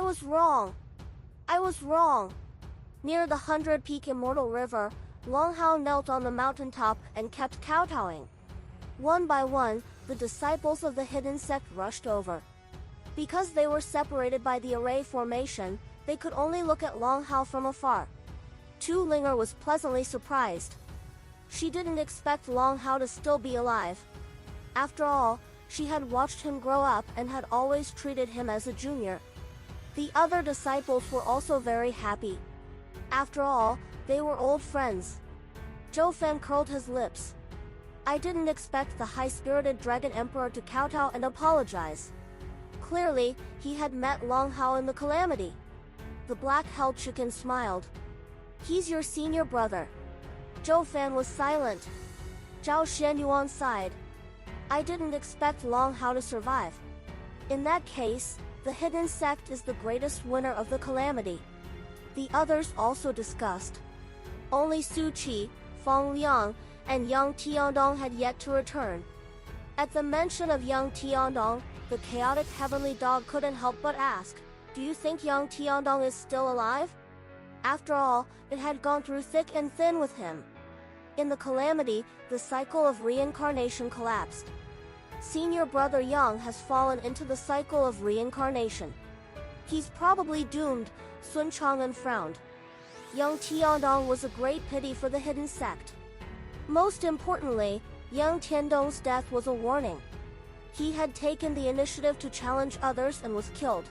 was wrong. I was wrong. Near the 100-peak Immortal River, Long Hao knelt on the mountaintop and kept kowtowing. One by one, the disciples of the hidden sect rushed over. Because they were separated by the array formation, they could only look at Long Hao from afar. Tu Linger was pleasantly surprised. She didn't expect Long Hao to still be alive. After all, she had watched him grow up and had always treated him as a junior. The other disciples were also very happy. After all, they were old friends. Zhou Fan curled his lips. I didn't expect the high-spirited Dragon Emperor to kowtow and apologize. Clearly, he had met Long Hao in the calamity. The black-held chicken smiled. He's your senior brother. Zhou Fan was silent. Zhao Xianyuan sighed. I didn't expect Long Hao to survive. In that case, the hidden sect is the greatest winner of the calamity. The others also discussed. Only Su Qi, Fang Liang, and Yang Tiandong had yet to return. At the mention of Yang Tiandong, the chaotic heavenly dog couldn't help but ask, do you think Yang Tiandong is still alive? After all, it had gone through thick and thin with him. In the calamity, the cycle of reincarnation collapsed. Senior brother Yang has fallen into the cycle of reincarnation. He's probably doomed, Sun Chang'an frowned. Yang Tiandong was a great pity for the hidden sect. Most importantly, Yang Tiandong's death was a warning. He had taken the initiative to challenge others and was killed.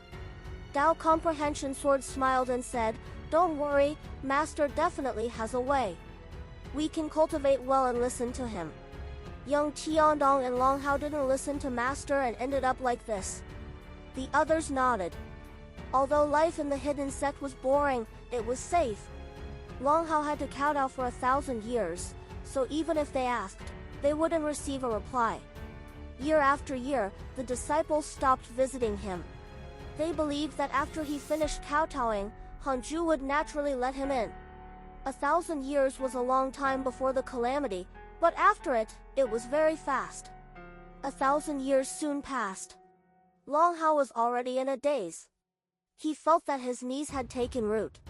Dao Comprehension Sword smiled and said, don't worry, Master definitely has a way. We can cultivate well and listen to him. Young Tiandong and Long Hao didn't listen to Master and ended up like this. The others nodded. Although life in the hidden sect was boring, it was safe. Long Hao had to kowtow for 1,000 years, so even if they asked, they wouldn't receive a reply. Year after year, the disciples stopped visiting him. They believed that after he finished kowtowing, Hanju would naturally let him in. 1,000 years was a long time before the calamity, but after it, it was very fast. 1,000 years soon passed. Long Hao was already in a daze. He felt that his knees had taken root.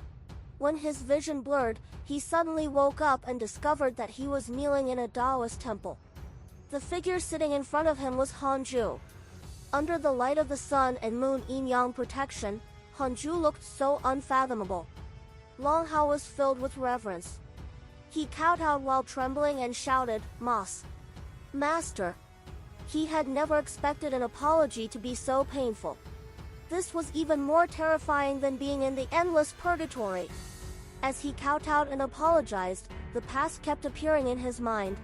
When his vision blurred, he suddenly woke up and discovered that he was kneeling in a Taoist temple. The figure sitting in front of him was Hanju. Under the light of the sun and moon yin-yang protection, Hanju looked so unfathomable. Long Hao was filled with reverence. He kowtowed while trembling and shouted, Mas. Master. He had never expected an apology to be so painful. This was even more terrifying than being in the endless purgatory. As he kowtowed and apologized, the past kept appearing in his mind.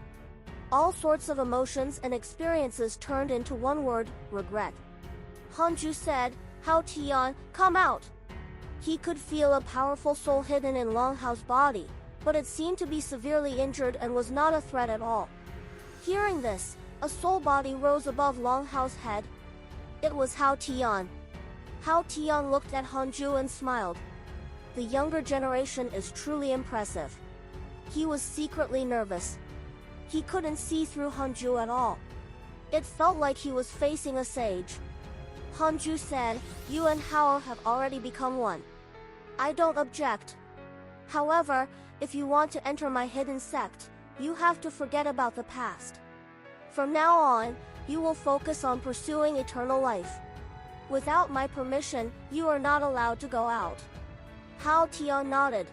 All sorts of emotions and experiences turned into one word, regret. Hanju said, Hao Tian, come out. He could feel a powerful soul hidden in Long Hao's body, but it seemed to be severely injured and was not a threat at all. Hearing this, a soul body rose above Long Hao's head. It was Hao Tian. Hao Tian looked at Hanju and smiled. The younger generation is truly impressive. He was secretly nervous. He couldn't see through Hanju at all. It felt like he was facing a sage. Hanju said, you and Hao have already become one. I don't object. However, if you want to enter my hidden sect, you have to forget about the past. From now on, you will focus on pursuing eternal life. Without my permission, you are not allowed to go out. Hao Tian nodded.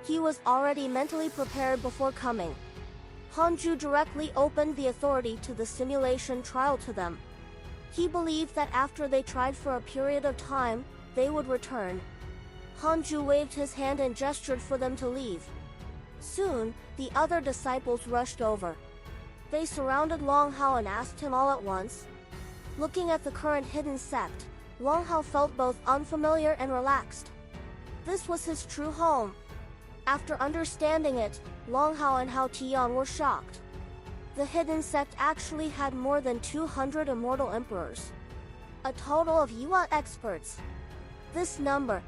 He was already mentally prepared before coming. Hanju directly opened the authority to the simulation trial to them. He believed that after they tried for a period of time, they would return. Hanju waved his hand and gestured for them to leave. Soon, the other disciples rushed over. They surrounded Long Hao and asked him all at once. Looking at the current hidden sect, Long Hao felt both unfamiliar and relaxed. This was his true home. After understanding it, Long Hao and Hao Tian were shocked. The hidden sect actually had more than 200 immortal emperors. A total of Yuan experts. This number.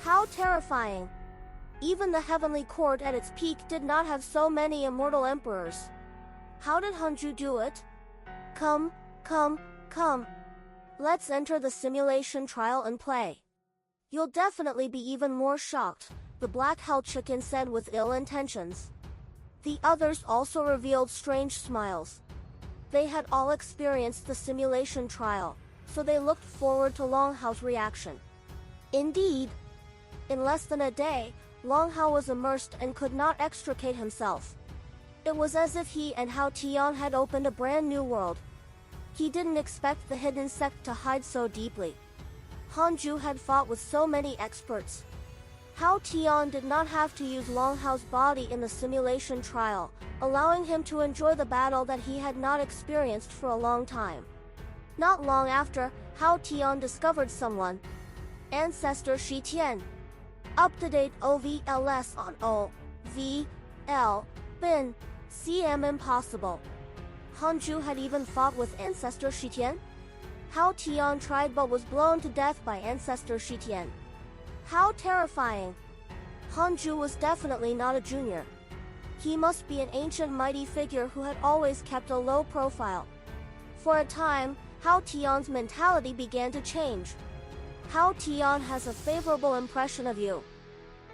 How terrifying! Even the heavenly court at its peak did not have so many immortal emperors. How did Hanju do it? Come. Let's enter the simulation trial and play. You'll definitely be even more shocked, the Black Hell Chicken said with ill intentions. The others also revealed strange smiles. They had all experienced the simulation trial, so they looked forward to Long Hao's reaction. Indeed, in less than a day, Long Hao was immersed and could not extricate himself. It was as if he and Hao Tian had opened a brand new world. He didn't expect the hidden sect to hide so deeply. Han Ju had fought with so many experts. Hao Tian did not have to use Long Hao's body in the simulation trial, allowing him to enjoy the battle that he had not experienced for a long time. Not long after, Hao Tian discovered someone. Ancestor Shi Tian. Up-to-date OVLS on O, V, L, Bin, CM impossible. Han Ju had even fought with Ancestor Shi Tian? Hao Tian tried but was blown to death by Ancestor Shi Tian. How terrifying! Han Ju was definitely not a junior. He must be an ancient mighty figure who had always kept a low profile. For a time, Hao Tian's mentality began to change. Hao Tian has a favorable impression of you.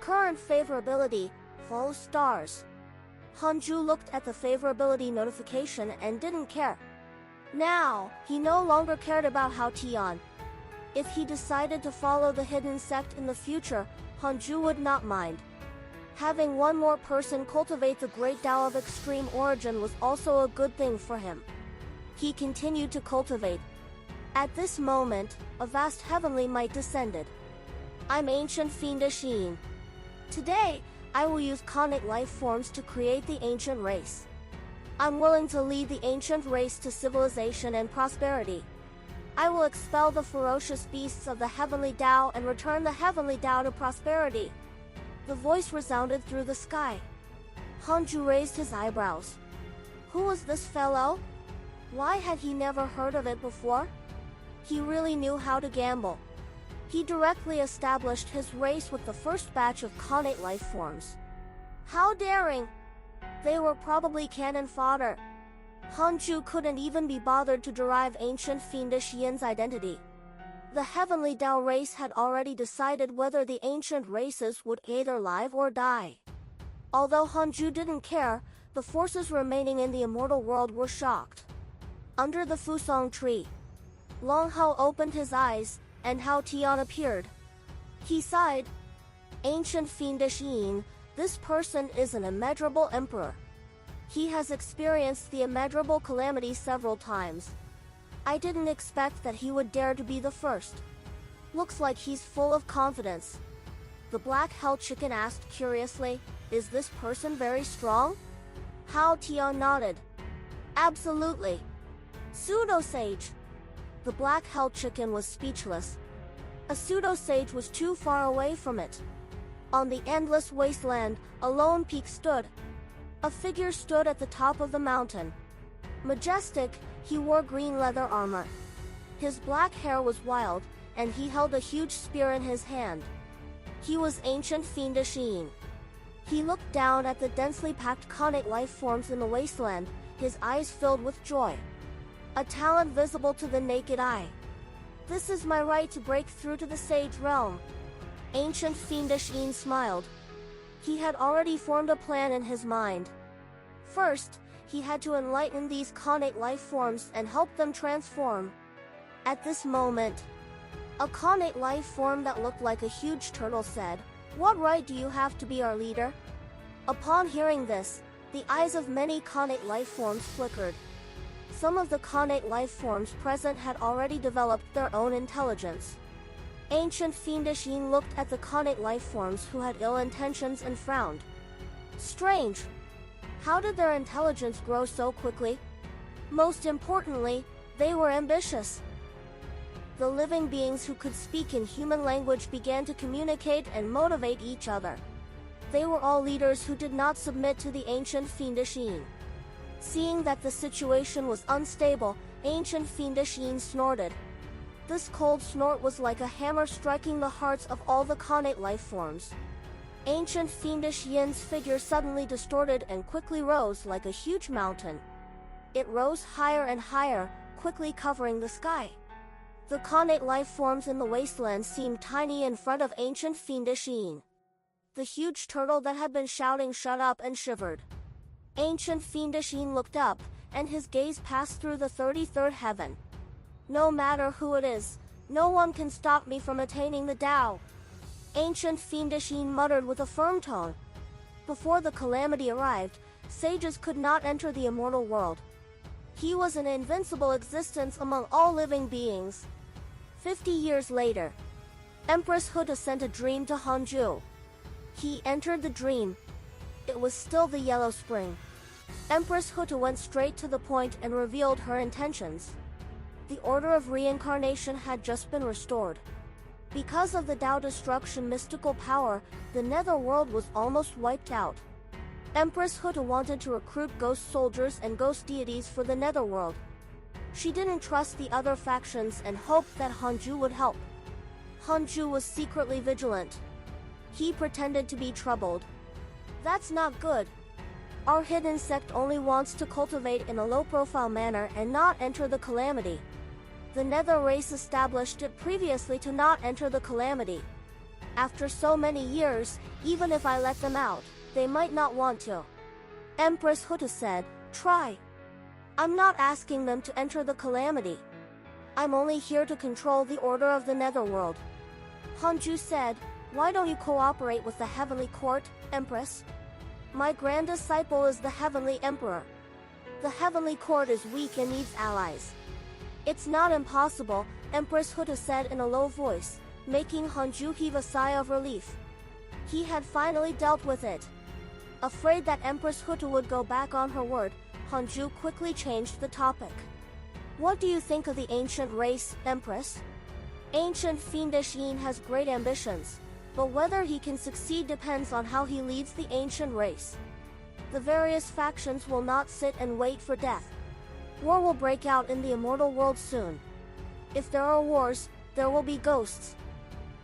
Current favorability, full stars. Han Ju looked at the favorability notification and didn't care. Now, he no longer cared about Hao Tian. If he decided to follow the hidden sect in the future, Han Ju would not mind. Having one more person cultivate the great Tao of extreme origin was also a good thing for him. He continued to cultivate. At this moment, a vast heavenly might descended. I'm ancient fiendish Yin. Today, I will use conic life forms to create the ancient race. I'm willing to lead the ancient race to civilization and prosperity. I will expel the ferocious beasts of the heavenly Tao and return the heavenly Tao to prosperity. The voice resounded through the sky. Han Ju raised his eyebrows. Who was this fellow? Why had he never heard of it before? He really knew how to gamble. He directly established his race with the first batch of connate life forms. How daring! They were probably cannon fodder. Han Ju couldn't even be bothered to derive ancient fiendish Yin's identity. The heavenly Tao race had already decided whether the ancient races would either live or die. Although Han Ju didn't care, the forces remaining in the immortal world were shocked. Under the Fusong tree, Long Hao opened his eyes, and Hao Tian appeared. He sighed. Ancient fiendish Yin, this person is an immeasurable emperor. He has experienced the immeasurable calamity several times. I didn't expect that he would dare to be the first. Looks like he's full of confidence. The Black Hell Chicken asked curiously, is this person very strong? Hao Tian nodded. Absolutely. Pseudo-sage. The Black Hell Chicken was speechless. A pseudo-sage was too far away from it. On the endless wasteland, a lone peak stood. A figure stood at the top of the mountain. Majestic, he wore green leather armor. His black hair was wild, and he held a huge spear in his hand. He was ancient fiendish Yin. He looked down at the densely packed connate life forms in the wasteland, his eyes filled with joy. A talent visible to the naked eye. This is my right to break through to the sage realm. Ancient fiendish Yin smiled. He had already formed a plan in his mind. First, he had to enlighten these connate life forms and help them transform. At this moment, a connate life form that looked like a huge turtle said, "What right do you have to be our leader?" Upon hearing this, the eyes of many connate life forms flickered. Some of the connate life forms present had already developed their own intelligence. Ancient fiendish Yin looked at the connate life forms who had ill intentions and frowned. Strange. How did their intelligence grow so quickly? Most importantly, they were ambitious. The living beings who could speak in human language began to communicate and motivate each other. They were all leaders who did not submit to the ancient fiendish Yin. Seeing that the situation was unstable, ancient fiendish Yin snorted. This cold snort was like a hammer striking the hearts of all the connate life forms. Ancient fiendish Yin's figure suddenly distorted and quickly rose like a huge mountain. It rose higher and higher, quickly covering the sky. The connate life forms in the wasteland seemed tiny in front of ancient fiendish Yin. The huge turtle that had been shouting shut up and shivered. Ancient fiendish Yin looked up, and his gaze passed through the 33rd heaven. No matter who it is, no one can stop me from attaining the Tao. Ancient fiendish Yin muttered with a firm tone. Before the calamity arrived, sages could not enter the immortal world. He was an invincible existence among all living beings. 50 years later, Empress Huta sent a dream to Hanju. He entered the dream. It was still the Yellow Spring. Empress Huta went straight to the point and revealed her intentions. The order of reincarnation had just been restored. Because of the Tao destruction mystical power, the netherworld was almost wiped out. Empress Huta wanted to recruit ghost soldiers and ghost deities for the netherworld. She didn't trust the other factions and hoped that Hanju would help. Hanju was secretly vigilant. He pretended to be troubled. That's not good. Our hidden sect only wants to cultivate in a low-profile manner and not enter the calamity. The Nether race established it previously to not enter the calamity. After so many years, even if I let them out, they might not want to. Empress Huta said, "Try. I'm not asking them to enter the calamity. I'm only here to control the order of the netherworld." Hanju said, "Why don't you cooperate with the Heavenly Court, Empress? My grand disciple is the Heavenly Emperor. The Heavenly Court is weak and needs allies." "It's not impossible," Empress Huta said in a low voice, making Hanju heave a sigh of relief. He had finally dealt with it. Afraid that Empress Huta would go back on her word, Hanju quickly changed the topic. "What do you think of the ancient race, Empress?" Ancient fiendish Yin has great ambitions, but whether he can succeed depends on how he leads the ancient race. The various factions will not sit and wait for death. War will break out in the immortal world soon. If there are wars, there will be ghosts.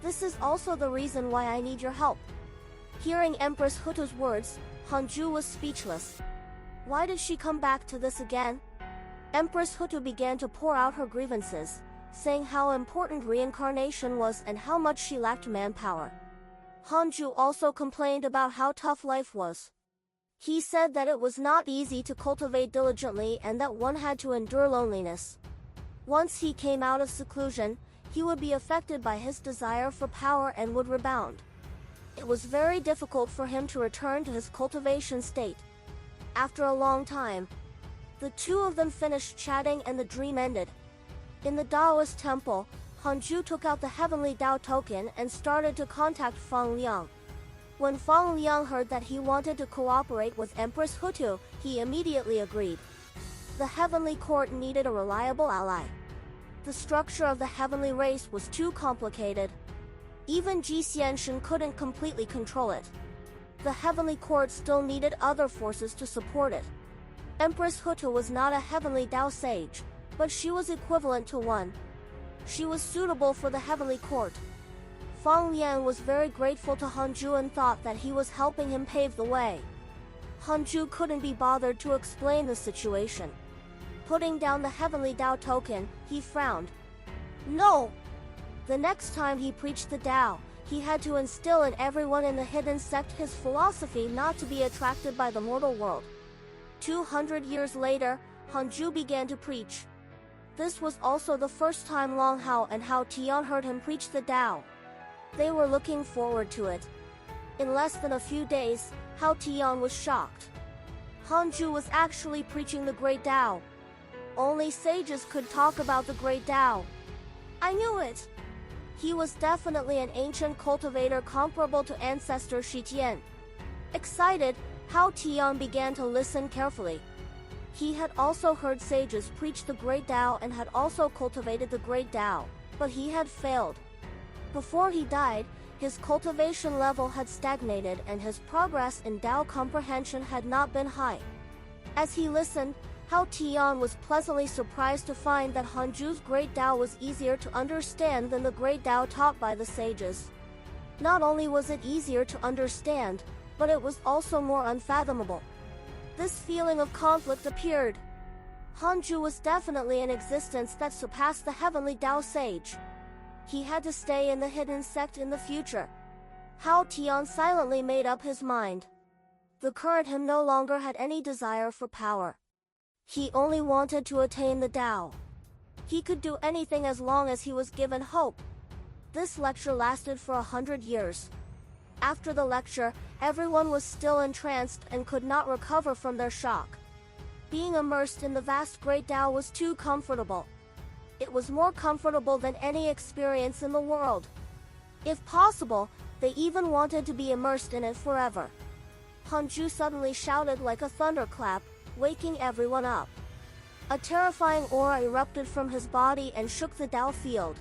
This is also the reason why I need your help." Hearing Empress Huta's words, Hanju was speechless. Why did she come back to this again? Empress Huta began to pour out her grievances, saying how important reincarnation was and how much she lacked manpower. Hanju also complained about how tough life was. He said that it was not easy to cultivate diligently and that one had to endure loneliness. Once he came out of seclusion, he would be affected by his desire for power and would rebound. It was very difficult for him to return to his cultivation state. After a long time, the two of them finished chatting and the dream ended. In the Taoist temple, Hanju took out the Heavenly Tao token and started to contact Fang Liang. When Fang Liang heard that he wanted to cooperate with Empress Hutu, he immediately agreed. The Heavenly Court needed a reliable ally. The structure of the heavenly race was too complicated. Even Ji Xianshen couldn't completely control it. The Heavenly Court still needed other forces to support it. Empress Hutu was not a Heavenly Tao sage, but she was equivalent to one. She was suitable for the Heavenly Court. Fang Liang was very grateful to Hanju and thought that he was helping him pave the way. Hanju couldn't be bothered to explain the situation. Putting down the Heavenly Tao token, he frowned. No! The next time he preached the Tao, he had to instill in everyone in the hidden sect his philosophy not to be attracted by the mortal world. 200 years later, Hanju began to preach. This was also the first time Long Hao and Hao Tian heard him preach the Tao. They were looking forward to it. In less than a few days, Hao Tian was shocked. Hanju was actually preaching the Great Tao. Only sages could talk about the Great Tao. I knew it. He was definitely an ancient cultivator comparable to ancestor Shi Tian. Excited, Hao Tian began to listen carefully. He had also heard sages preach the Great Tao and had also cultivated the Great Tao, but he had failed. Before he died, his cultivation level had stagnated and his progress in Tao comprehension had not been high. As he listened, Hao Tian was pleasantly surprised to find that Hanju's Great Tao was easier to understand than the Great Tao taught by the sages. Not only was it easier to understand, but it was also more unfathomable. This feeling of conflict appeared. Hanju was definitely an existence that surpassed the heavenly Tao sage. He had to stay in the hidden sect in the future. Hao Tian silently made up his mind. The current him no longer had any desire for power. He only wanted to attain the Tao. He could do anything as long as he was given hope. This lecture lasted for 100 years. After the lecture, everyone was still entranced and could not recover from their shock. Being immersed in the vast great Tao was too comfortable. It was more comfortable than any experience in the world. If possible, they even wanted to be immersed in it forever. Hanju suddenly shouted like a thunderclap, waking everyone up. A terrifying aura erupted from his body and shook the Tao field.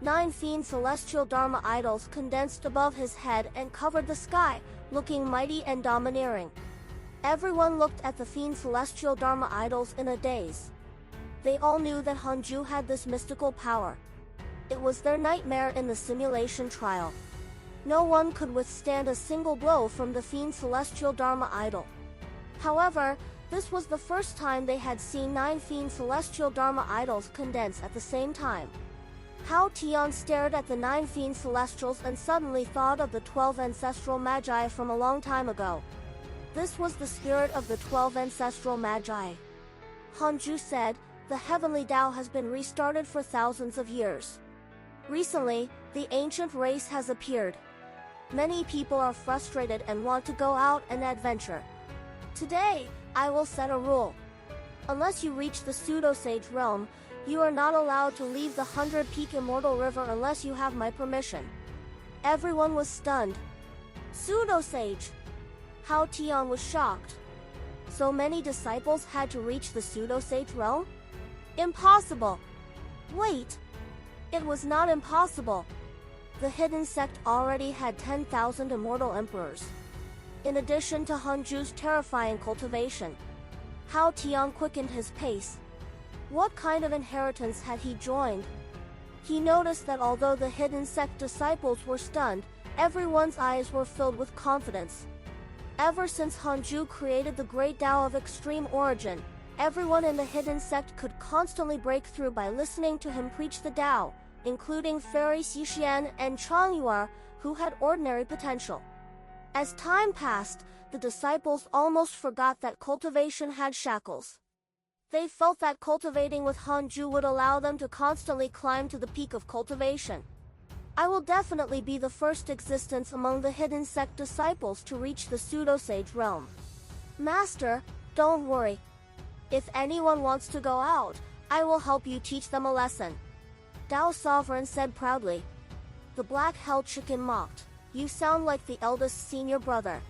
9 fiend celestial Dharma idols condensed above his head and covered the sky, looking mighty and domineering. Everyone looked at the fiend celestial Dharma idols in a daze. They all knew that Hanju had this mystical power. It was their nightmare in the simulation trial. No one could withstand a single blow from the fiend celestial Dharma idol. However, this was the first time they had seen 9 fiend celestial Dharma idols condense at the same time. Hao Tian stared at the 9 fiend celestials and suddenly thought of the 12 ancestral magi from a long time ago. This was the spirit of the 12 ancestral magi. Hanju said, "The heavenly Tao has been restarted for thousands of years. Recently, the ancient race has appeared. Many people are frustrated and want to go out and adventure. Today, I will set a rule. Unless you reach the pseudo-sage realm, you are not allowed to leave the 100-peak Immortal River unless you have my permission." Everyone was stunned. Pseudo-sage! Hao Tian was shocked. So many disciples had to reach the pseudo-sage realm? Impossible! Wait! It was not impossible. The hidden sect already had 10,000 immortal emperors. In addition to Hanju's terrifying cultivation, Hao Tian quickened his pace. What kind of inheritance had he joined? He noticed that although the hidden sect disciples were stunned, everyone's eyes were filled with confidence. Ever since Hanju created the great Tao of extreme origin, everyone in the hidden sect could constantly break through by listening to him preach the Tao, including Fairy Xixian and Chang Yuer, who had ordinary potential. As time passed, the disciples almost forgot that cultivation had shackles. They felt that cultivating with Hanju would allow them to constantly climb to the peak of cultivation. I will definitely be the first existence among the hidden sect disciples to reach the pseudo-sage realm. Master, don't worry. If anyone wants to go out, I will help you teach them a lesson. Tao Sovereign said proudly. The Black Hell Chicken mocked. You sound like the eldest senior brother.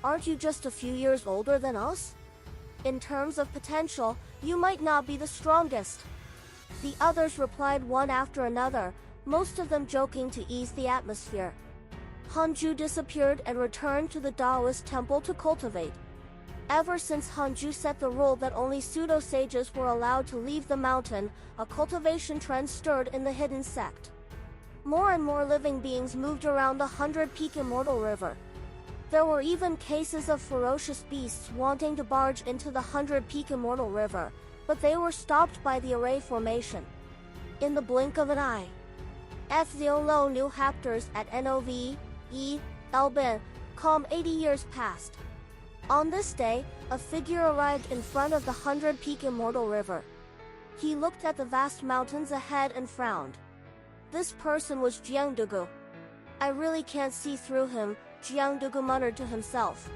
Aren't you just a few years older than us? In terms of potential, you might not be the strongest. The others replied one after another, most of them joking to ease the atmosphere. Hanju disappeared and returned to the Taoist temple to cultivate. Ever since Hanju set the rule that only pseudo-sages were allowed to leave the mountain, a cultivation trend stirred in the hidden sect. More and more living beings moved around the 100-peak Immortal River. There were even cases of ferocious beasts wanting to barge into the 100-peak Immortal River, but they were stopped by the Array Formation. In the blink of an eye, F0 new Haptors at NOV, E, Elbin, calm 80 years passed. On this day, a figure arrived in front of the 100-peak Immortal River. He looked at the vast mountains ahead and frowned. This person was Jiangdugu. I really can't see through him, Jiangdugu muttered to himself.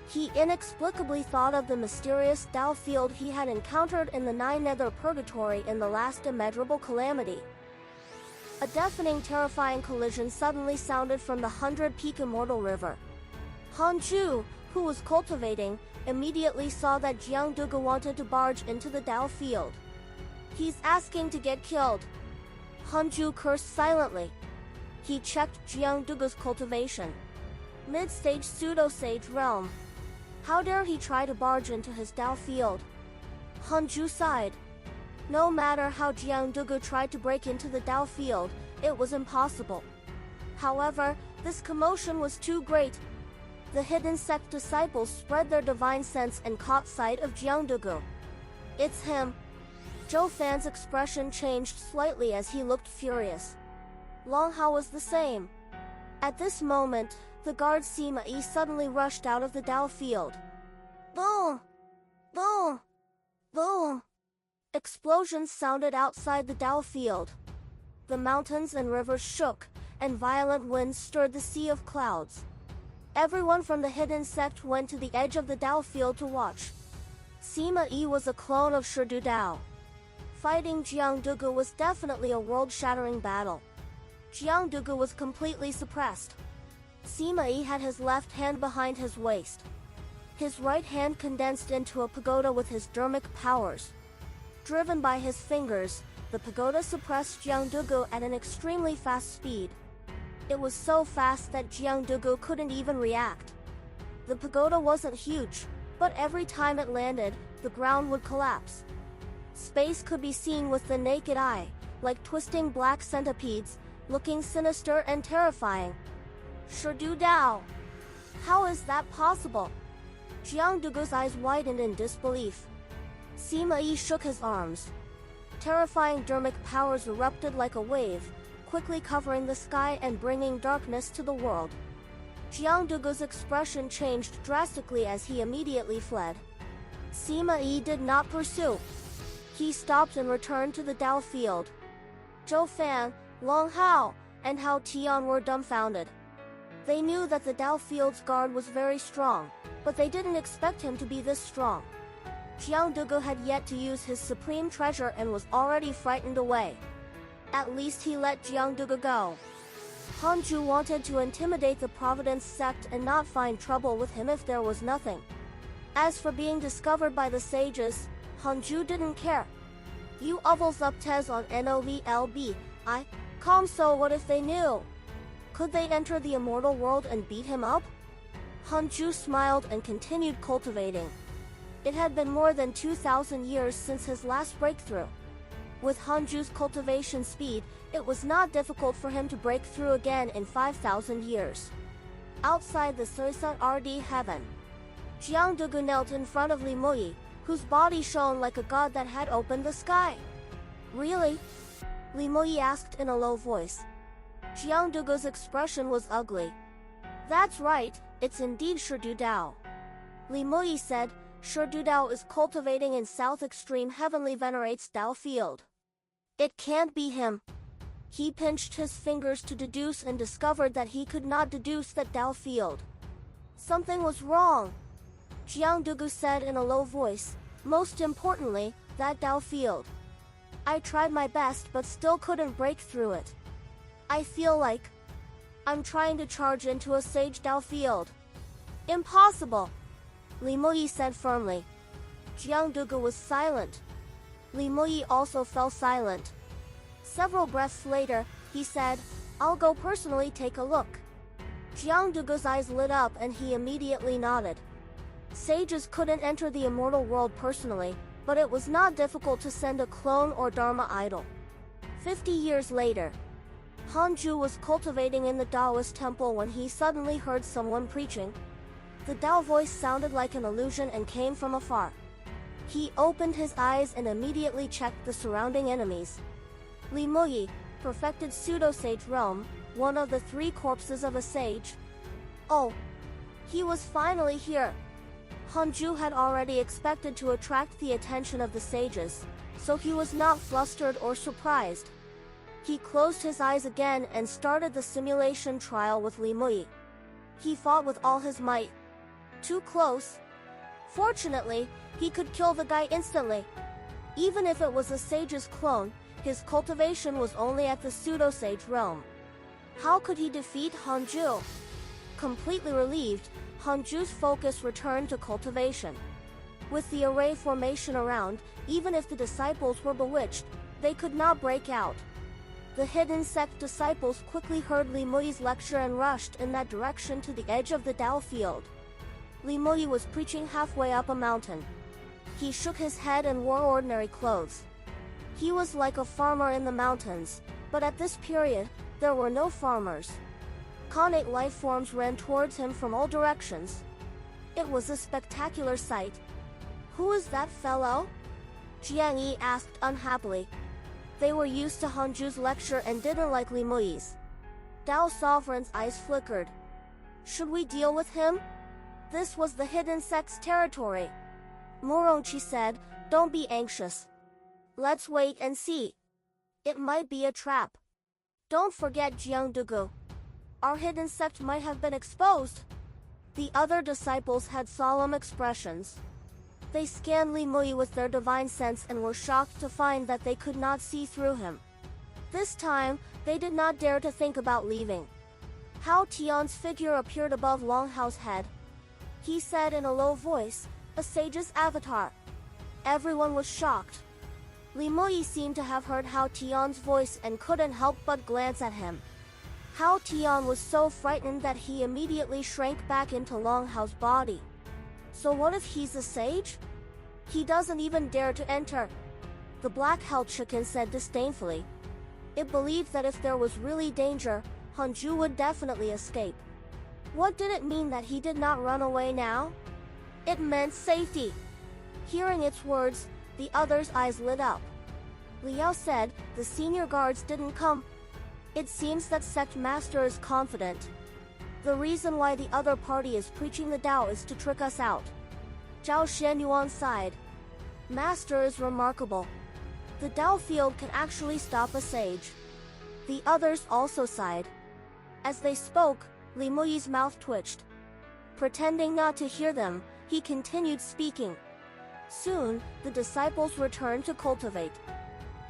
He inexplicably thought of the mysterious Tao field he had encountered in the Nine Nether Purgatory in the last immeasurable calamity. A deafening, terrifying collision suddenly sounded from the 100-peak Immortal River. Hanju, who was cultivating, immediately saw that Jiangdugu wanted to barge into the Tao field. He's asking to get killed. Hanju cursed silently. He checked Jiangdugu's cultivation. Mid-stage pseudo-sage realm. How dare he try to barge into his Tao field? Hanju sighed. No matter how Jiangdugu tried to break into the Tao field, it was impossible. However, this commotion was too great. The hidden sect disciples spread their divine sense and caught sight of Jiangdugu. It's him. Zhou Fan's expression changed slightly as he looked furious. Long Hao was the same. At this moment, the guard Sima Yi suddenly rushed out of the Dao field. Boom! Boom! Boom! Explosions sounded outside the Dao field. The mountains and rivers shook, and violent winds stirred the sea of clouds. Everyone from the hidden sect went to the edge of the Dao field to watch. Sima Yi was a clone of Shidu Dao. Fighting Jiang Dugu was definitely a world-shattering battle. Jiang Dugu was completely suppressed. Sima Yi had his left hand behind his waist. His right hand condensed into a pagoda with his dermic powers. Driven by his fingers, the pagoda suppressed Jiang Dugu at an extremely fast speed. It was so fast that Jiang Dugu couldn't even react. The pagoda wasn't huge, but every time it landed, the ground would collapse. Space could be seen with the naked eye, like twisting black centipedes, looking sinister and terrifying. Shidu Dao! How is that possible? Jiang Dugu's eyes widened in disbelief. Sima Yi shook his arms. Terrifying dermic powers erupted like a wave, quickly covering the sky and bringing darkness to the world. Jiang Dugu's expression changed drastically as he immediately fled. Sima Yi did not pursue. He stopped and returned to the Dao field. Zhou Fan, Long Hao, and Hao Tian were dumbfounded. They knew that the Dao field's guard was very strong, but they didn't expect him to be this strong. Jiang Dugu had yet to use his supreme treasure and was already frightened away. At least he let Jiang Dugu go. Hanju wanted to intimidate the Providence sect and not find trouble with him if there was nothing. As for being discovered by the sages, Hanju didn't care. You ovals up tes on NOVLB, so what if they knew? Could they enter the immortal world and beat him up? Hanju smiled and continued cultivating. It had been more than 2,000 years since his last breakthrough. With Hanju's cultivation speed, it was not difficult for him to break through again in 5,000 years. Outside the Suisun RD heaven, Jiang Dugu knelt in front of Li Muyi, whose body shone like a god that had opened the sky. Really? Li Muyi asked in a low voice. Jiang Dugu's expression was ugly. That's right, it's indeed Shidu Dao. Li Muyi said, Shidu Dao is cultivating in South Extreme Heavenly Venerates Dao Field. It can't be him. He pinched his fingers to deduce and discovered that he could not deduce that Dao Field. Something was wrong. Jiang Dugu said in a low voice, most importantly, that Dao Field. I tried my best but still couldn't break through it. I feel like I'm trying to charge into a Sage Dao Field. Impossible! Li Muyi said firmly. Jiang Dugu was silent. Li Muyi also fell silent. Several breaths later, he said, I'll go personally take a look. Jiang Dugu's eyes lit up and he immediately nodded. Sages couldn't enter the immortal world personally, but it was not difficult to send a clone or Dharma idol. 50 years later, Hanju was cultivating in the Taoist temple when he suddenly heard someone preaching. The Dao voice sounded like an illusion and came from afar. He opened his eyes and immediately checked the surrounding enemies. Li Muyi, perfected pseudo-sage realm, one of the 3 corpses of a sage. Oh, he was finally here. Hanju had already expected to attract the attention of the sages, so he was not flustered or surprised. He closed his eyes again and started the simulation trial with Li Muyi. He fought with all his might. Too close. Fortunately, he could kill the guy instantly. Even if it was a sage's clone, his cultivation was only at the pseudo-sage realm. How could he defeat Hanju? Completely relieved, Hanju's focus returned to cultivation. With the array formation around, even if the disciples were bewitched, they could not break out. The hidden sect disciples quickly heard Li Muyi's lecture and rushed in that direction to the edge of the Dao field. Li Muyi was preaching halfway up a mountain. He shook his head and wore ordinary clothes. He was like a farmer in the mountains, but at this period, there were no farmers. Connate life forms ran towards him from all directions. It was a spectacular sight. Who is that fellow? Jiang Yi asked unhappily. They were used to Hanju's lecture and didn't like Li Muyi's. Dao Sovereign's eyes flickered. Should we deal with him? This was the hidden sect's territory. Morongqi said, don't be anxious. Let's wait and see. It might be a trap. Don't forget Jiang Dugu. Our hidden sect might have been exposed. The other disciples had solemn expressions. They scanned Li Muyi with their divine sense and were shocked to find that they could not see through him. This time, they did not dare to think about leaving. Hao Tian's figure appeared above Long Hao's head. He said in a low voice, a sage's avatar. Everyone was shocked. Li Muyi seemed to have heard Hao Tian's voice and couldn't help but glance at him. Hao Tian was so frightened that he immediately shrank back into Long Hao's body. So what if he's a sage? He doesn't even dare to enter. The Black Hell Chicken said disdainfully. It believed that if there was really danger, Hanju would definitely escape. What did it mean that he did not run away now? It meant safety. Hearing its words, the others' eyes lit up. Liao said, the senior guards didn't come. It seems that sect master is confident. The reason why the other party is preaching the Tao is to trick us out. Zhao Xianyuan sighed. Master is remarkable. The Tao field can actually stop a sage. The others also sighed. As they spoke, Li Muyi's mouth twitched. Pretending not to hear them, he continued speaking. Soon, the disciples returned to cultivate.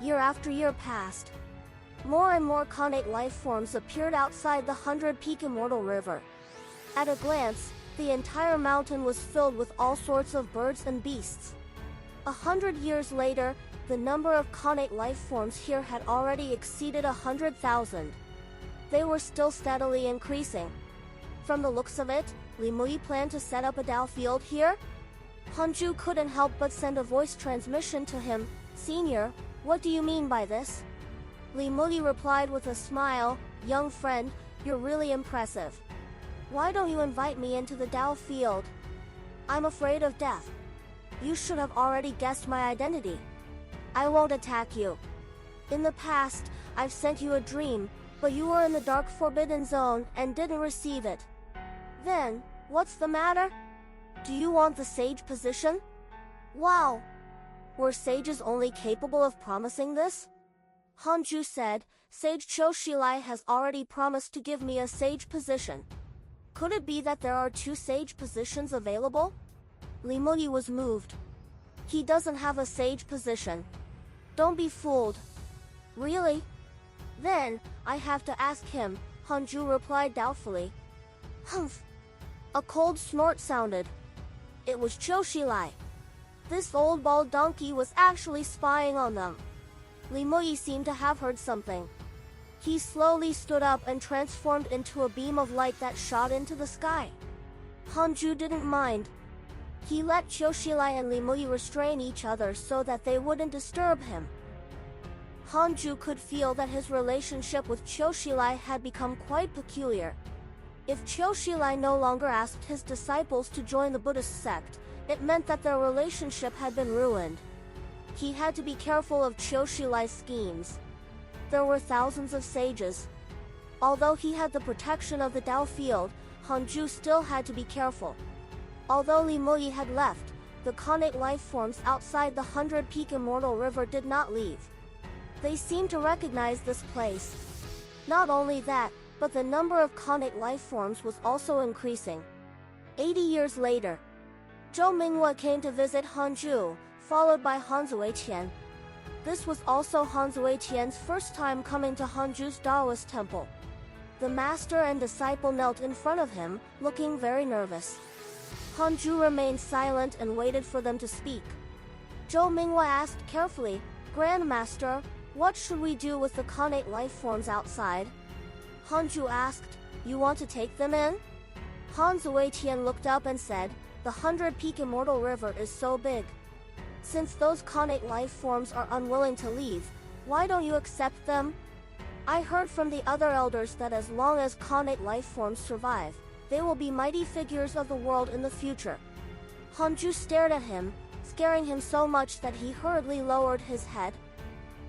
Year after year passed. More and more Khanate life forms appeared outside the 100-peak Immortal River. At a glance, the entire mountain was filled with all sorts of birds and beasts. 100 years later, the number of Khanate life forms here had already exceeded 100,000. They were still steadily increasing. From the looks of it, Li Muyi planned to set up a Tao field here? Hanju couldn't help but send a voice transmission to him. Senior, what do you mean by this? Li Muyi replied with a smile, young friend, you're really impressive. Why don't you invite me into the Tao field? I'm afraid of death. You should have already guessed my identity. I won't attack you. In the past, I've sent you a dream, but you were in the dark forbidden zone and didn't receive it. Then, what's the matter? Do you want the sage position? Wow! Were sages only capable of promising this? Hanju said, Sage Qiu Shilai has already promised to give me a sage position. Could it be that there are 2 sage positions available? Li Muyi was moved. He doesn't have a sage position. Don't be fooled. Really? Then, I have to ask him, Hanju replied doubtfully. Humph! A cold snort sounded. It was Qiu Shilai. This old bald donkey was actually spying on them. Li Muyi seemed to have heard something. He slowly stood up and transformed into a beam of light that shot into the sky. Hanju didn't mind. He let Qiu Shilai and Li Muyi restrain each other so that they wouldn't disturb him. Hanju could feel that his relationship with Qiu Shilai had become quite peculiar. If Qiu Shilai no longer asked his disciples to join the Buddhist sect, it meant that their relationship had been ruined. He had to be careful of Qiu Shilai's schemes. There were thousands of sages. Although he had the protection of the Tao field, Hanju still had to be careful. Although Li Muyi had left, the Khanate life forms outside the 100-peak Immortal River did not leave. They seemed to recognize this place. Not only that, but the number of Khanate life forms was also increasing. 80 years later, Zhou Minghua came to visit Hanju, followed by Han Zuiqian. This was also Han Zuiqian's first time coming to Hanju's Taoist temple. The master and disciple knelt in front of him, looking very nervous. Hanju remained silent and waited for them to speak. Zhou Minghua asked carefully, Grandmaster, what should we do with the Khanate life forms outside? Hanju asked, you want to take them in? Han Zuiqian looked up and said, the 100-peak Immortal River is so big. Since those Khanate life forms are unwilling to leave, why don't you accept them? I heard from the other elders that as long as Khanate life forms survive, they will be mighty figures of the world in the future. Hanju stared at him, scaring him so much that he hurriedly lowered his head.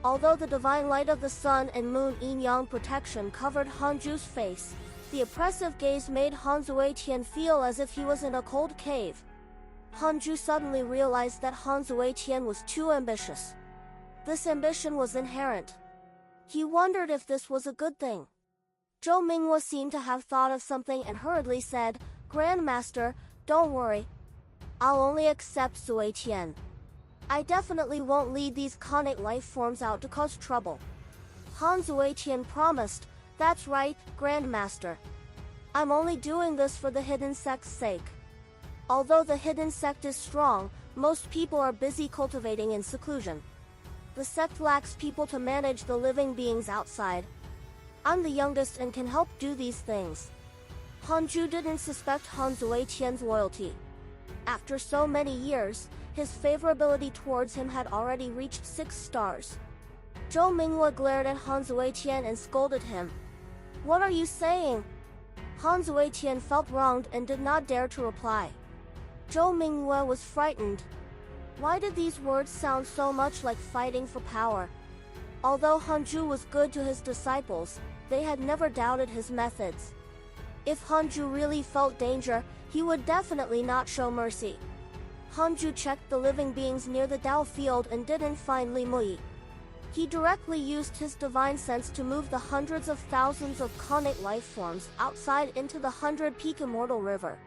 Although the divine light of the sun and moon yin-yang protection covered Hanju's face, the oppressive gaze made Han Zuetian feel as if he was in a cold cave. Hanju suddenly realized that Han Zuetian was too ambitious. This ambition was inherent. He wondered if this was a good thing. Zhou Minghua seemed to have thought of something and hurriedly said, "Grandmaster, don't worry. I'll only accept Zuetian. I definitely won't lead these Khanate life forms out to cause trouble." Han Zuetian promised, "That's right, Grandmaster. I'm only doing this for the hidden sect's sake. Although the hidden sect is strong, most people are busy cultivating in seclusion. The sect lacks people to manage the living beings outside. I'm the youngest and can help do these things." Hanju didn't suspect Han Zuetian's loyalty. After so many years, his favorability towards him had already reached 6 stars. Zhou Minghua glared at Han Zuetian and scolded him. "What are you saying?" Han Zuetian felt wronged and did not dare to reply. Zhou Minghua was frightened. Why did these words sound so much like fighting for power? Although Hanju was good to his disciples, they had never doubted his methods. If Hanju really felt danger, he would definitely not show mercy. Hanju checked the living beings near the Dao field and didn't find Li Mui. He directly used his divine sense to move the hundreds of thousands of Khanate life forms outside into the 100-peak Immortal River.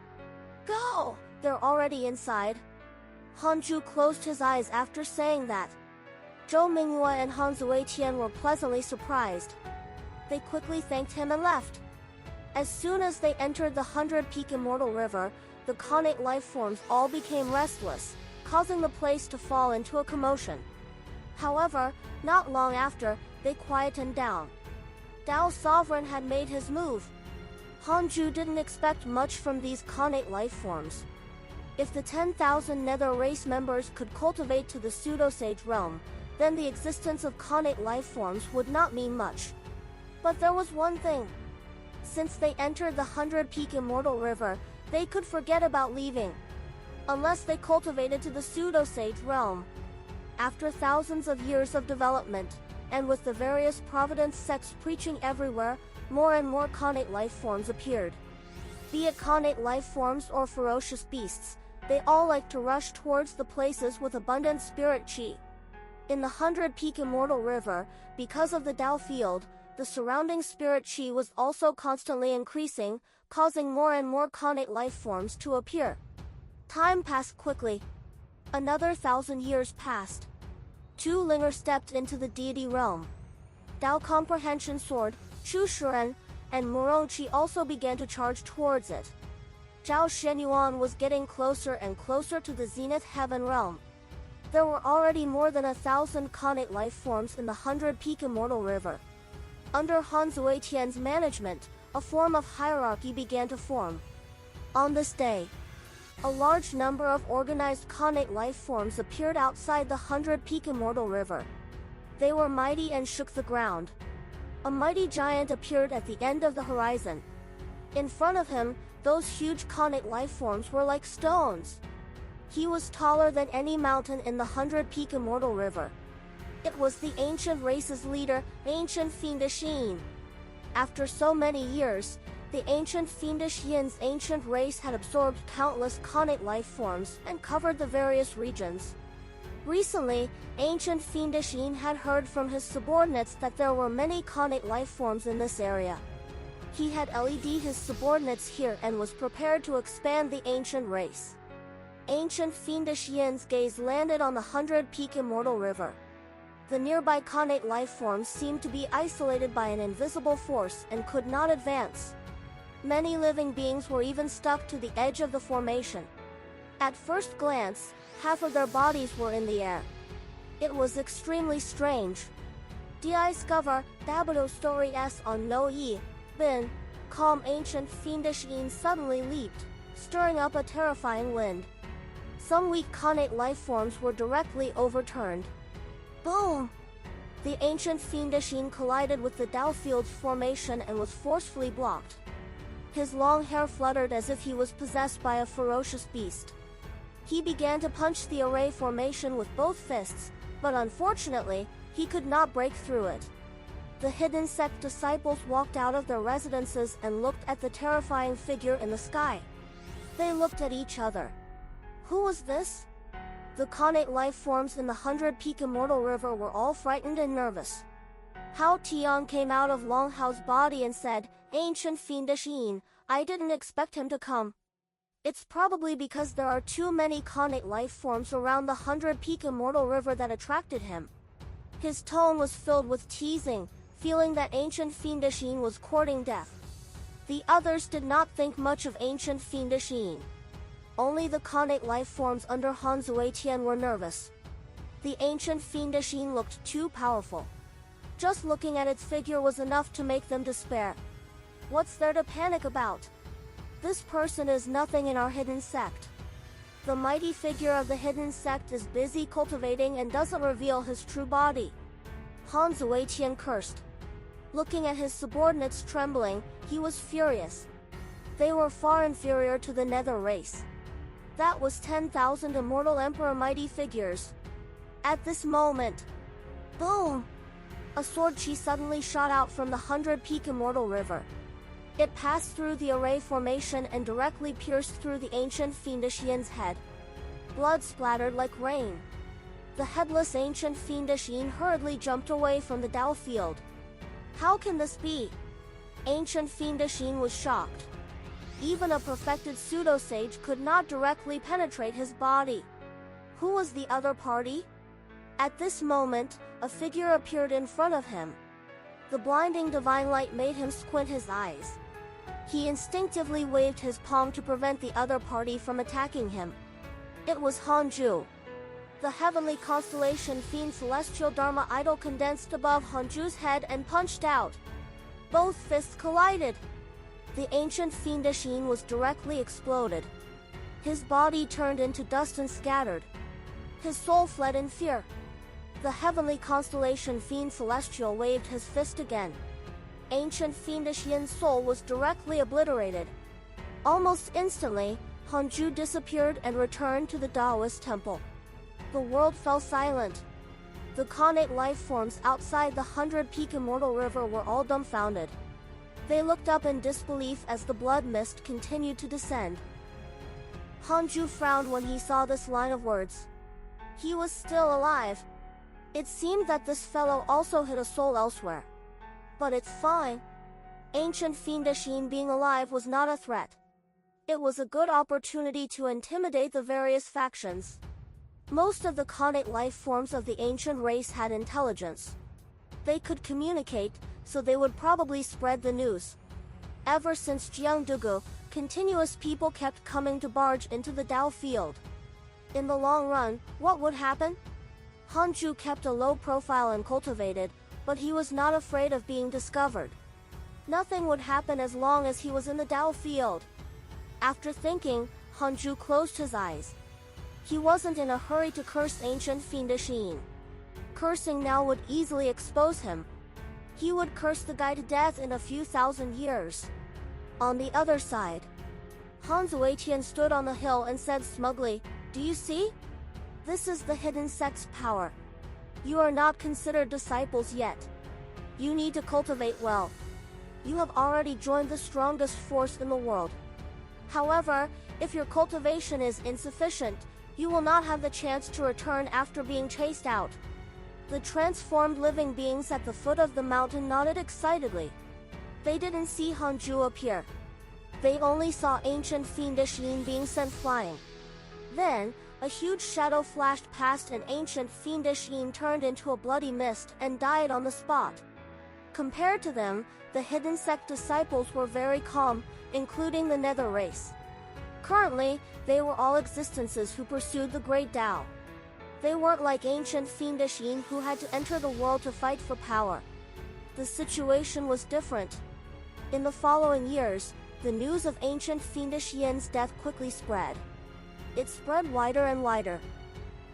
"Go! They're already inside." Hanju closed his eyes after saying that. Zhou Minghua and Han Zuetian were pleasantly surprised. They quickly thanked him and left. As soon as they entered the 100-peak Immortal River, the Khanate life forms all became restless, causing the place to fall into a commotion. However, not long after, they quietened down. Dao Sovereign had made his move. Hanju didn't expect much from these Khanate life forms. If the 10,000 Nether race members could cultivate to the pseudo-sage realm, then the existence of Khanate life forms would not mean much. But there was one thing. Since they entered the 100-peak Immortal River, they could forget about leaving. Unless they cultivated to the pseudo-sage realm. After thousands of years of development, and with the various Providence sects preaching everywhere, more and more Khanate life forms appeared. Be it Khanate life forms or ferocious beasts, they all like to rush towards the places with abundant spirit chi. In the 100-peak Immortal River, because of the Dao field, the surrounding spirit chi was also constantly increasing, causing more and more Khanate life forms to appear. Time passed quickly. Another 1,000 years passed. Two Linger stepped into the deity realm. Dao Comprehension Sword, Chu Shiren, and Muronchi also began to charge towards it. Zhao Shenyuan was getting closer and closer to the Zenith Heaven realm. There were already more than 1,000 Khanate life forms in the 100-peak Immortal River. Under Han Zuetian's management, a form of hierarchy began to form. On this day, a large number of organized Khanate life forms appeared outside the 100-peak Immortal River. They were mighty and shook the ground. A mighty giant appeared at the end of the horizon. In front of him, those huge Khanate life forms were like stones. He was taller than any mountain in the 100-peak Immortal River. It was the ancient race's leader, Ancient Fiendish Yin. After so many years, the ancient Fiendish Yin's ancient race had absorbed countless Khanate life forms and covered the various regions. Recently, Ancient Fiendish Yin had heard from his subordinates that there were many Khanate life forms in this area. He had led his subordinates here and was prepared to expand the ancient race. Ancient Fiendish Yin's gaze landed on the 100-peak Immortal River. The nearby Khanate life forms seemed to be isolated by an invisible force and could not advance. Many living beings were even stuck to the edge of the formation. At first glance, half of their bodies were in the air. It was extremely strange. Discover Dabado Story S on No Yi, Bin, calm ancient Fiendish Yin suddenly leaped, stirring up a terrifying wind. Some weak Khanate life forms were directly overturned. Boom! The ancient Fiendish Yin collided with the Dao field's formation and was forcefully blocked. His long hair fluttered as if he was possessed by a ferocious beast. He began to punch the array formation with both fists, but unfortunately, he could not break through it. The hidden sect disciples walked out of their residences and looked at the terrifying figure in the sky. They looked at each other. Who was this? The Khanate life forms in the 100-peak Immortal River were all frightened and nervous. Hao Tian came out of Long Hao's body and said, "Ancient fiendish Yin, I didn't expect him to come. It's probably because there are too many Khanate life forms around the 100-peak Immortal River that attracted him." His tone was filled with teasing, feeling that Ancient Fiendish Yin was courting death. The others did not think much of Ancient Fiendish Yin. Only the Khanate life forms under Han Zuetian were nervous. The Ancient Fiendish Yin looked too powerful. Just looking at its figure was enough to make them despair. What's there to panic about? This person is nothing in our hidden sect. The mighty figure of the hidden sect is busy cultivating and doesn't reveal his true body. Han Zuetian cursed. Looking at his subordinates trembling, he was furious. They were far inferior to the Nether race. That was 10,000 Immortal Emperor mighty figures. At this moment, boom! A sword chi suddenly shot out from the 100-peak Immortal River. It passed through the array formation and directly pierced through the Ancient Fiendish Yin's head. Blood splattered like rain. The headless Ancient Fiendish Yin hurriedly jumped away from the Dao field. How can this be? Ancient Fiendish Yin was shocked. Even a perfected pseudo-sage could not directly penetrate his body. Who was the other party? At this moment, a figure appeared in front of him. The blinding divine light made him squint his eyes. He instinctively waved his palm to prevent the other party from attacking him. It was Hanju. The heavenly constellation Fiend Celestial Dharma idol condensed above Hanju's head and punched out. Both fists collided. The ancient fiendish Yin was directly exploded. His body turned into dust and scattered. His soul fled in fear. The heavenly constellation Fiend Celestial waved his fist again. Ancient fiendish Yin's soul was directly obliterated. Almost instantly, Hanju disappeared and returned to the Taoist temple. The world fell silent. The Khanate life forms outside the 100-peak Immortal River were all dumbfounded. They looked up in disbelief as the blood mist continued to descend. Hanju frowned when he saw this line of words. He was still alive. It seemed that this fellow also hid a soul elsewhere. But it's fine. Ancient fiendish Yin being alive was not a threat. It was a good opportunity to intimidate the various factions. Most of the Khanate life forms of the ancient race had intelligence. They could communicate, so they would probably spread the news. Ever since Jiangdugu, continuous people kept coming to barge into the Dao field. In the long run, what would happen? Hanju kept a low profile and cultivated, but he was not afraid of being discovered. Nothing would happen as long as he was in the Dao field. After thinking, Hanju closed his eyes. He wasn't in a hurry to curse ancient fiendish Yin. Cursing now would easily expose him. He would curse the guy to death in a few thousand years. On the other side, Han Zuetian stood on the hill and said smugly, "Do you see? This is the hidden sect's power. You are not considered disciples yet. You need to cultivate well. You have already joined the strongest force in the world. However, if your cultivation is insufficient, you will not have the chance to return after being chased out." The transformed living beings at the foot of the mountain nodded excitedly. They didn't see Hanju appear. They only saw ancient fiendish Yin being sent flying. Then, a huge shadow flashed past and ancient fiendish Yin turned into a bloody mist and died on the spot. Compared to them, the hidden sect disciples were very calm, including the Nether race. Currently, they were all existences who pursued the Great Tao. They weren't like ancient fiendish Yin who had to enter the world to fight for power. The situation was different. In the following years, the news of ancient fiendish Yin's death quickly spread. It spread wider and wider.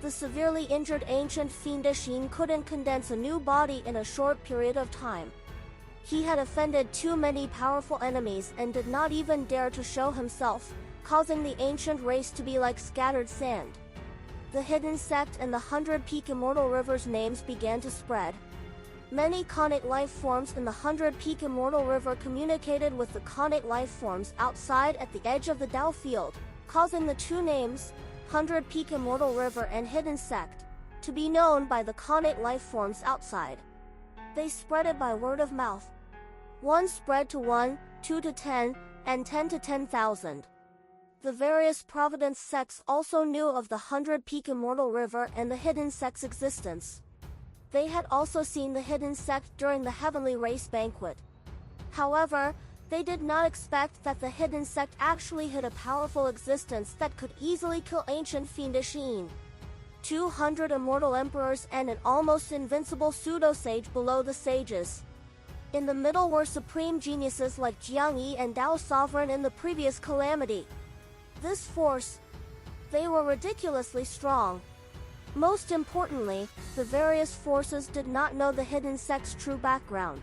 The severely injured ancient fiendish Yin couldn't condense a new body in a short period of time. He had offended too many powerful enemies and did not even dare to show himself, causing the ancient race to be like scattered sand. The hidden sect and the 100-peak Immortal River's names began to spread. Many Khanic life forms in the 100-peak Immortal River communicated with the Khanic life forms outside at the edge of the Dao field, causing the two names, 100-peak Immortal River and Hidden Sect, to be known by the Khanic life forms outside. They spread it by word of mouth. One spread to 1, 2 to 10, and 10 to 10,000. The various Providence sects also knew of the 100-peak Immortal River and the Hidden Sect's existence. They had also seen the Hidden Sect during the Heavenly Race Banquet. However, they did not expect that the Hidden Sect actually had a powerful existence that could easily kill ancient fiendish Yin. 200 immortal emperors and an almost invincible pseudo-sage below the sages. In the middle were supreme geniuses like Jiang Yi and Dao Sovereign in the previous calamity. This force, they were ridiculously strong. Most importantly, the various forces did not know the Hidden Sect's true background.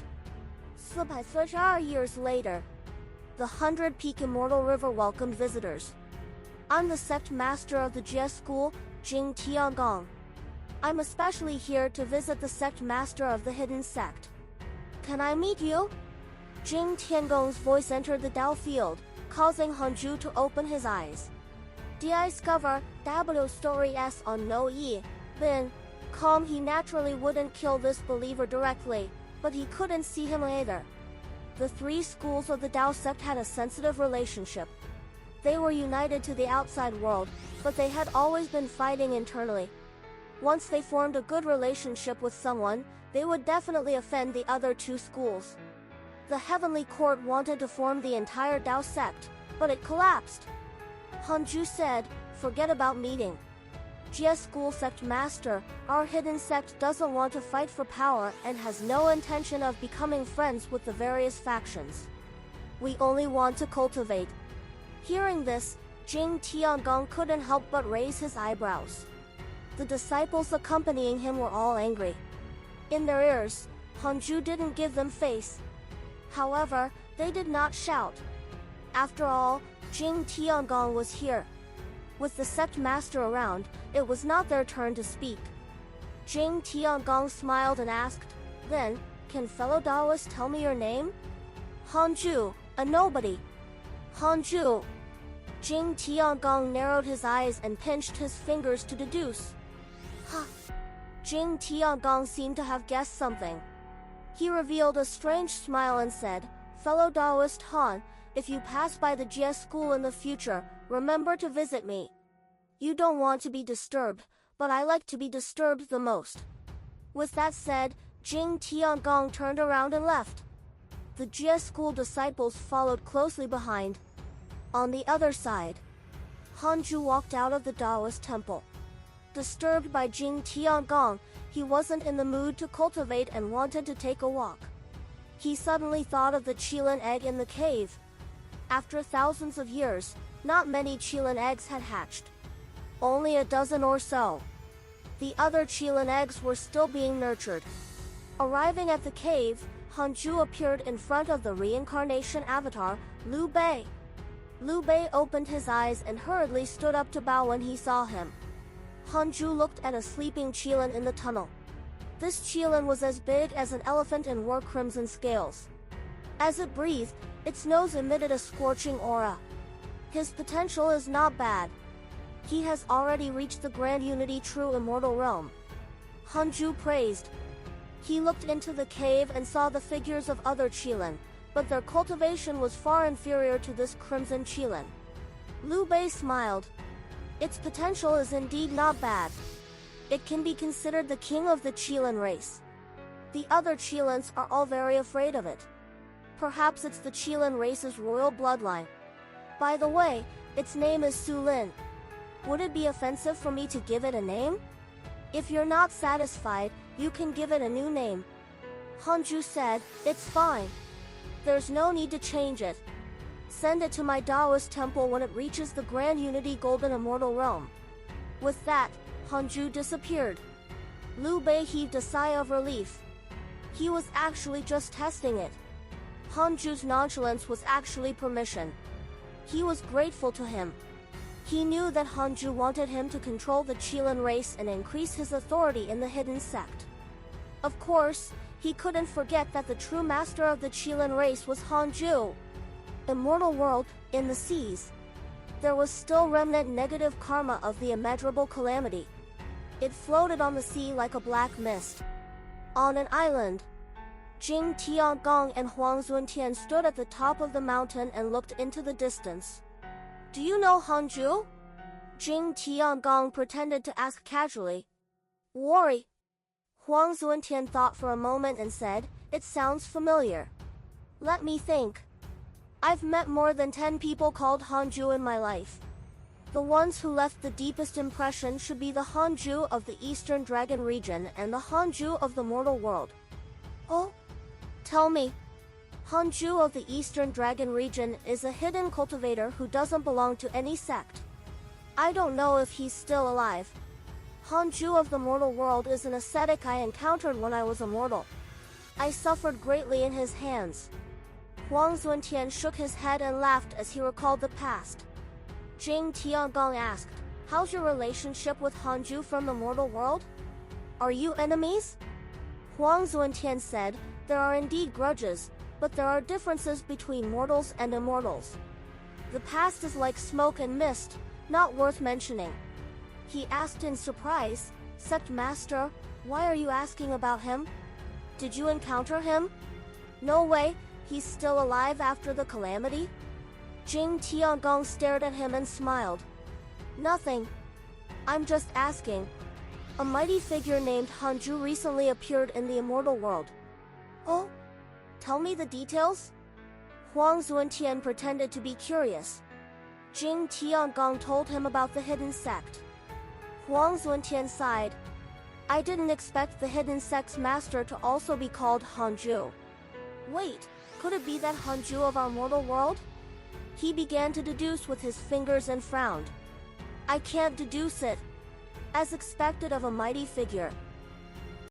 432 years later, the 100-peak Immortal River welcomed visitors. I'm the sect master of the Jie School, Jing Tiangong. I'm especially here to visit the sect master of the Hidden Sect. Can I meet you? Jing Tiangong's voice entered the Dao field, causing Hanju to open his eyes. Discover W story S on no E. Then, calm, he naturally wouldn't kill this believer directly, but he couldn't see him either. The three schools of the Dao sect had a sensitive relationship. They were united to the outside world, but they had always been fighting internally. Once they formed a good relationship with someone, they would definitely offend the other two schools. The Heavenly Court wanted to form the entire Dao sect, but it collapsed. Hanju said, forget about meeting. Jie School Sect Master, our Hidden Sect doesn't want to fight for power and has no intention of becoming friends with the various factions. We only want to cultivate. Hearing this, Jing Tiangong couldn't help but raise his eyebrows. The disciples accompanying him were all angry. In their ears, Hanju didn't give them face. However, they did not shout. After all, Jing Tiangong was here. With the sect master around, it was not their turn to speak. Jing Tiangong smiled and asked, then, can fellow Daoist tell me your name? Hanju, a nobody. Hanju. Jing Tiangong narrowed his eyes and pinched his fingers to deduce. Huh. Jing Tiangong seemed to have guessed something. He revealed a strange smile and said, fellow Daoist Han, if you pass by the Jie School in the future, remember to visit me. You don't want to be disturbed, but I like to be disturbed the most. With that said, Jing Tiangong turned around and left. The Jie School disciples followed closely behind. On the other side, Hanju walked out of the Daoist temple. Disturbed by Jing Tiangong, he wasn't in the mood to cultivate and wanted to take a walk. He suddenly thought of the Qilin egg in the cave. After thousands of years, not many Qilin eggs had hatched. Only a dozen or so. The other Qilin eggs were still being nurtured. Arriving at the cave, Hanju appeared in front of the reincarnation avatar, Liu Bei. Liu Bei opened his eyes and hurriedly stood up to bow when he saw him. Hanju looked at a sleeping Qilin in the tunnel. This Qilin was as big as an elephant and wore crimson scales. As it breathed, its nose emitted a scorching aura. His potential is not bad. He has already reached the Grand Unity True Immortal Realm. Hanju praised. He looked into the cave and saw the figures of other Qilin, but their cultivation was far inferior to this crimson Qilin. Liu Bei smiled. Its potential is indeed not bad. It can be considered the king of the Qilin race. The other Qilins are all very afraid of it. Perhaps it's the Qilin race's royal bloodline. By the way, its name is Su Lin. Would it be offensive for me to give it a name? If you're not satisfied, you can give it a new name. Hanju said, it's fine. There's no need to change it. Send it to my Daoist temple when it reaches the Grand Unity Golden Immortal Realm. With that, Hanju disappeared. Liu Bei heaved a sigh of relief. He was actually just testing it. Hanju's nonchalance was actually permission. He was grateful to him. He knew that Hanju wanted him to control the Qilin race and increase his authority in the hidden sect. Of course, he couldn't forget that the true master of the Qilin race was Hanju. Immortal world, in the seas. There was still remnant negative karma of the immeasurable calamity. It floated on the sea like a black mist. On an island, Jing Tiangong and Huang Zuntian stood at the top of the mountain and looked into the distance. Do you know Hanju? Jing Tiangong pretended to ask casually. Worry. Huang Zuntian thought for a moment and said, it sounds familiar. Let me think. I've met more than 10 people called Hanju in my life. The ones who left the deepest impression should be the Hanju of the Eastern Dragon region and the Hanju of the mortal world. Oh? Tell me. Hanju of the Eastern Dragon region is a hidden cultivator who doesn't belong to any sect. I don't know if he's still alive. Hanju of the mortal world is an ascetic I encountered when I was a mortal. I suffered greatly in his hands. Huang Zuntian shook his head and laughed as he recalled the past. Jing Tiangong asked, how's your relationship with Hanju from the mortal world? Are you enemies? Huang Zuntian said, there are indeed grudges, but there are differences between mortals and immortals. The past is like smoke and mist, not worth mentioning. He asked in surprise, Sect Master, why are you asking about him? Did you encounter him? No way, he's still alive after the calamity? Jing Tiangong stared at him and smiled. Nothing. I'm just asking. A mighty figure named Hanju recently appeared in the immortal world. Oh? Tell me the details? Huang Zuntian pretended to be curious. Jing Tiangong told him about the hidden sect. Huang Zuntian sighed. I didn't expect the hidden sect's master to also be called Hanju. Wait, could it be that Hanju of our mortal world? He began to deduce with his fingers and frowned. I can't deduce it. As expected of a mighty figure,